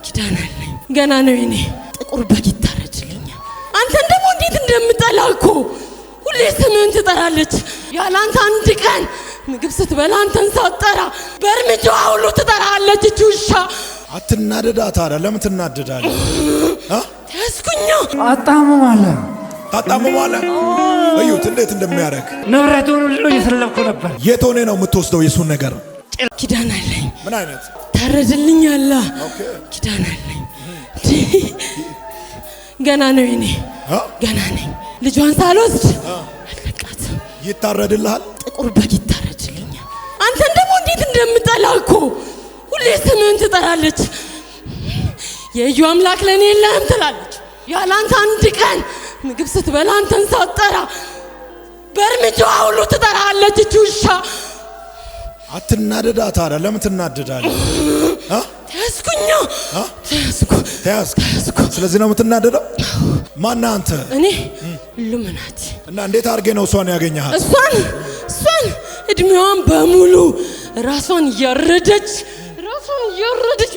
ኪዳን አለኝ ገና ነው የኔ ጥቁር በግ ይታረድልኝ። አንተን ደግሞ እንዴት እንደምጠላኩ ሁሌ ስምህን ትጠራለች። ያላንተ አንድ ቀን ምግብ ስትበላ አንተን ሳትጠራ በእርምጃዋ ሁሉ ትጠራለች። እቺ ውሻ አትናደዳ። ታዲያ ለምን ትናደዳለህ? ተስኩኛ ታጣመማለህ። እዩት እንዴት እንደሚያደርግ። ንብረቱን ሁሉ እየሰለብኩ ነበር። የት ሆነ ነው የምትወስደው የሱን ነገር? ኪዳን አለኝ። ምን አይነት ታረድልኝ አለ። ኪዳን አለኝ ገና ነው የኔ ገና ነኝ። ልጇን ሳልወስድ አለቃትም። ይታረድልሃል። ጥቁር በግ ይታረድልኛል። አንተን ደግሞ እንዴት እንደምጠላኩ ሁሌ ስምህን ትጠራለች። የእዩ አምላክ ለኔ የለህም ትላለች። ያላንተ አንድ ቀን ምግብ ስትበላ አንተን ሳትጠራ በእርምጃዋ ሁሉ ትጠራለች። እቺ ውሻ አትናደዳ። ታዲያ ለምን ትናደዳለህ? ተያዝኩ። ስለዚህ ነው የምትናደደው? ማን አንተ? እኔ ሉምናቲ። እና እንዴት አድርጌ ነው እሷን ያገኘሃት? እሷን እድሜዋን በሙሉ ራሷን እያረደች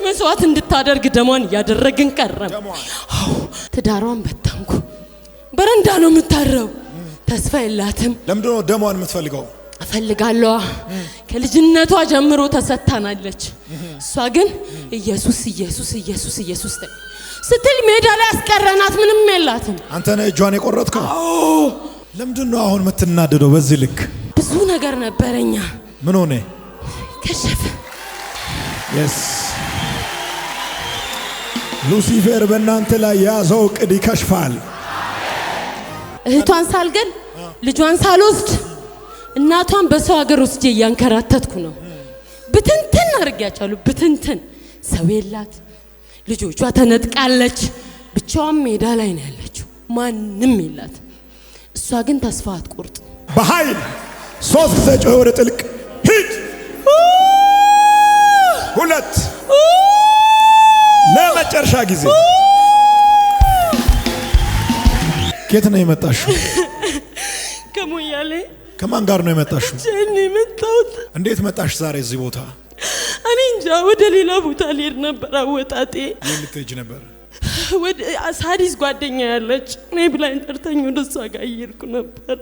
መስዋዕት እንድታደርግ ደሟን እያደረግን ቀረም። ትዳሯን በታንኩ። በረንዳ ነው የምታረው። ተስፋ የላትም። ለምንድን ነው ደሟን የምትፈልገው? እፈልጋለሁ። ከልጅነቷ ጀምሮ ተሰጥታናለች። እሷ ግን ኢየሱስ ስትል ሜዳ ላይ አስቀረናት። ምንም የላትም። አንተ ነህ እጇን የቆረጥከው? ለምንድን ነው አሁን የምትናደደው በዚህ ልክ? ብዙ ነገር ነበረኛ። ምን ሆነ? ከሸፈ። ሉሲፌር በእናንተ ላይ የያዘው ዕቅድ ይከሽፋል። እህቷን ሳልገል ልጇን ሳልወስድ እናቷን በሰው ሀገር ወስጄ እያንከራተትኩ ነው። ብትንትን አድርጊያቸዋለሁ። ብትንትን ሰው የላት። ልጆቿ ተነጥቃለች። ብቻዋን ሜዳ ላይ ነው ያለችው። ማንም የላት። እሷ ግን ተስፋ አትቆርጥ። በኃይል 3 ጊዜ ጮኸ ወደ ጥልቅ ሂድ። 2 ለመጨረሻ ጊዜ። ከየት ነው የመጣሽው? ከሞያሌ። ከማን ጋር ነው የመጣሽው? ጀኔ መጣሁት። እንዴት መጣሽ ዛሬ እዚህ ቦታ? እኔ እንጃ። ወደ ሌላ ቦታ ልሄድ ነበር። አወጣጤ የት ልትሄጂ ነበር? ወደ ሳዲስ ጓደኛ ያለች እኔ ብላኝ ጠርታኝ ወደ እሷ ጋር እየሄድኩ ነበር።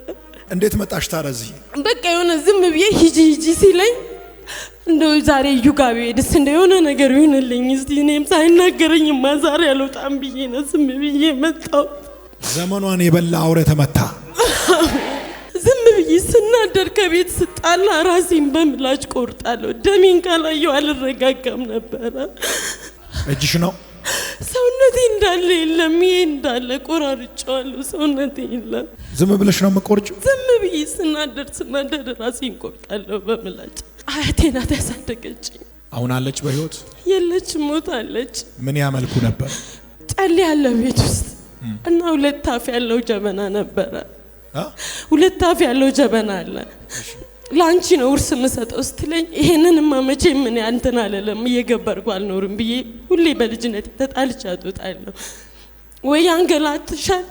እንዴት መጣሽ ታዲያ እዚህ? በቃ የሆነ ዝም ብዬ ሂጂ ሲለኝ እንደው ዛሬ እዩ ጋር ብሄድስ እንደው የሆነ ነገር ይሆንልኝ እስቲ እኔም ሳይናገረኝማ ዛሬ አልወጣም ብዬ ነው ዝም ብዬ መጣሁት። ዘመኗን የበላ አውሬ ተመታ። ዝም ብዬ ስናደር ከቤት ስጣላ ራሴን በምላጭ ቆርጣለሁ። ደሜን ካላየው አልረጋጋም ነበር። እጅሽ ነው? ሰውነቴ እንዳለ የለም። ይሄ እንዳለ ቆራርጫለሁ። ሰውነቴ የለም። ዝም ብለሽ ነው የምትቆርጪው? ዝም ብዬ ስናደር ራሴን ቆርጣለሁ በምላጭ። አያቴ ናት ያሳደገችኝ። አሁን አለች በህይወት? የለችም፣ ሞታለች። ምን ያመልኩ ነበር? ጨሌ ያለ ቤት ውስጥ እና 2 አፍ ያለው ጀበና ነበረ። 2 አፍ ያለው ጀበና አለ። ላንቺ ነው ውርስ የምሰጠው ስትለኝ ይሄንንማ መቼም ምን አንተን አለለም እየገበርኩ አልኖርም ብዬ ሁሌ በልጅነት ተጣልቻት እወጣለሁ። ወይ አንገላትሻል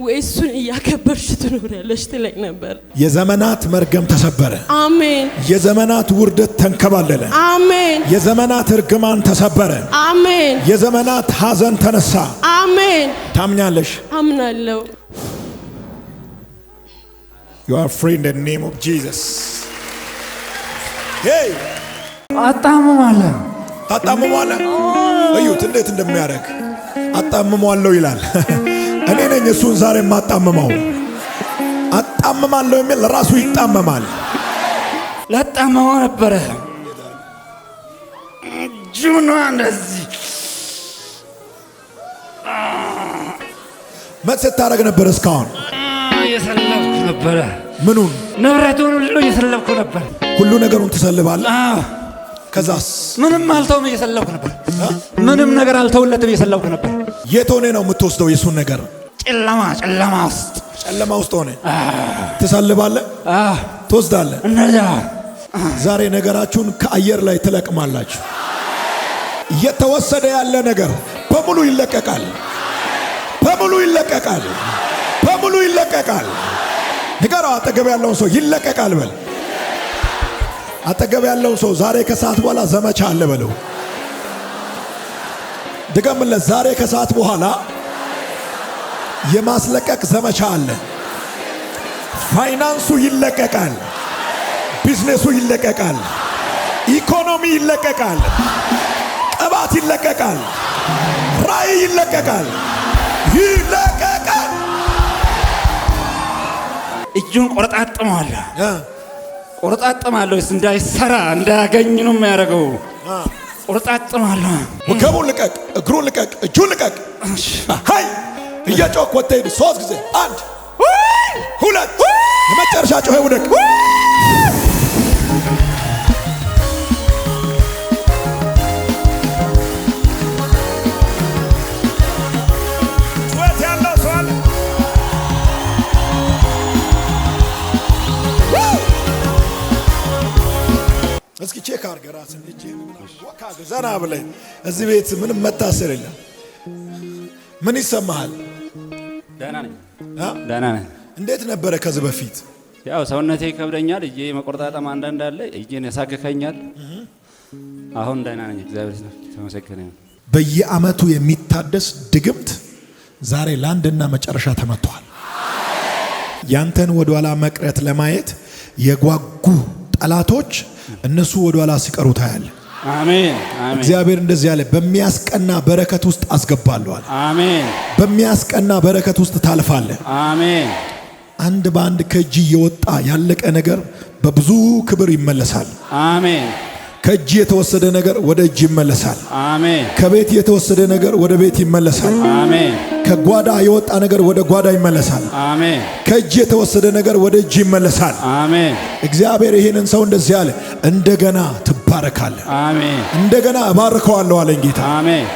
ወይ እሱን እያከበርሽ ትኖሪያለሽ ትለኝ ነበር። የዘመናት መርገም ተሰበረ። አሜን። የዘመናት ውርደት ተንከባለለ። አሜን። የዘመናት እርግማን ተሰበረ። አሜን። የዘመናት ሐዘን ተነሳ። አሜን። ታምኛለሽ? አምናለሁ። You are free in the name of Jesus. Hey! አጣመማለሁ። እዩት እንዴት እንደሚያደርግ። አጣመማለሁ ይላል። እኔ ነኝ እሱን ዛሬ ማጣመመው። አጣመማለሁ የሚል ራሱ ይጣመማል። ለጣመመው ነበረ ጁኖ እንደዚህ ምን ስታደርግ ነበር እስካሁን? እየሰለብኩ ነበረ። ምኑን? ንብረቱን ሁሉ እየሰለብኩ ነበር። ሁሉ ነገሩን ትሰልባለህ? ከዛስ? ምንም አልተውም፣ እየሰለብኩ ነበር። ምንም ነገር አልተውለትም፣ እየሰለብኩ ነበር። የት ሆነ ነው የምትወስደው የሱን ነገር? ጨለማ ውስጥ ሆነ ትሰልባለህ? ትወስዳለህ? እንደዛ ዛሬ ነገራችሁን ከአየር ላይ ትለቅማላችሁ። እየተወሰደ ያለ ነገር በሙሉ ይለቀቃል። በሙሉ ይለቀቃል። ንገረው አጠገብ ያለውን ሰው ይለቀቃል በል። አጠገብ ያለውን ሰው ዛሬ ከሰዓት በኋላ ዘመቻ አለ በለው። ድገምለት። ዛሬ ከሰዓት በኋላ የማስለቀቅ ዘመቻ አለ። ፋይናንሱ ይለቀቃል፣ ቢዝነሱ ይለቀቃል፣ ኢኮኖሚ ይለቀቃል፣ ቅባት ይለቀቃል፣ ራእይ ይለቀቃል፣ ይለቀቃል። እጁን ቆርጣጥማለሁ እንዳይሰራ እንዳያገኝ ነው የሚያደርገው። ቆርጣጥማለሁ። ወገቡን ልቀቅ፣ እግሩን ልቀቅ፣ እጁን ልቀቅ። ሃይ እየጮክ ወጥተህ ሂድ 3 ጊዜ 1 2 የመጨረሻ ጮኸ ውደቅ። ጩኸት ያለው ሰው አለ? እስኪ ቼክ አድርገህ ራስን እጄን ወካ ዘና ብለህ እዚህ ቤት ምንም መታሰር የለም። ምን ይሰማሃል? ደህና ነኝ። እንዴት ነበረ ከዚህ በፊት? ያው ሰውነቴ ይከብደኛል፣ እጄ መቆርጣጠም አንዳንድ አለ፣ እጄን ያሳክከኛል። አሁን ደህና ነኝ፣ እግዚአብሔር ይመስገን። በየዓመቱ የሚታደስ ድግምት ዛሬ ለአንድና መጨረሻ ተመቷል። ያንተን ወደ ኋላ መቅረት ለማየት የጓጉ ጠላቶች እነሱ ወደ ኋላ ሲቀሩ ታያለ። አሜን። እግዚአብሔር እንደዚህ ያለ በሚያስቀና በረከት ውስጥ አስገባለሁ። አሜን። በሚያስቀና በረከት ውስጥ ታልፋለህ። አሜን። አንድ በአንድ ከእጅ የወጣ ያለቀ ነገር በብዙ ክብር ይመለሳል። አሜን። ከእጅ የተወሰደ ነገር ወደ እጅ ይመለሳል። አሜን። ከቤት የተወሰደ ነገር ወደ ቤት ይመለሳል። አሜን። ከጓዳ የወጣ ነገር ወደ ጓዳ ይመለሳል። አሜን። ከእጅ የተወሰደ ነገር ወደ እጅ ይመለሳል። አሜን። እግዚአብሔር ይሄንን ሰው እንደዚህ አለ፣ እንደገና ትባረካለህ። አሜን። እንደገና እባርከዋለሁ አለኝ ጌታ። አሜን።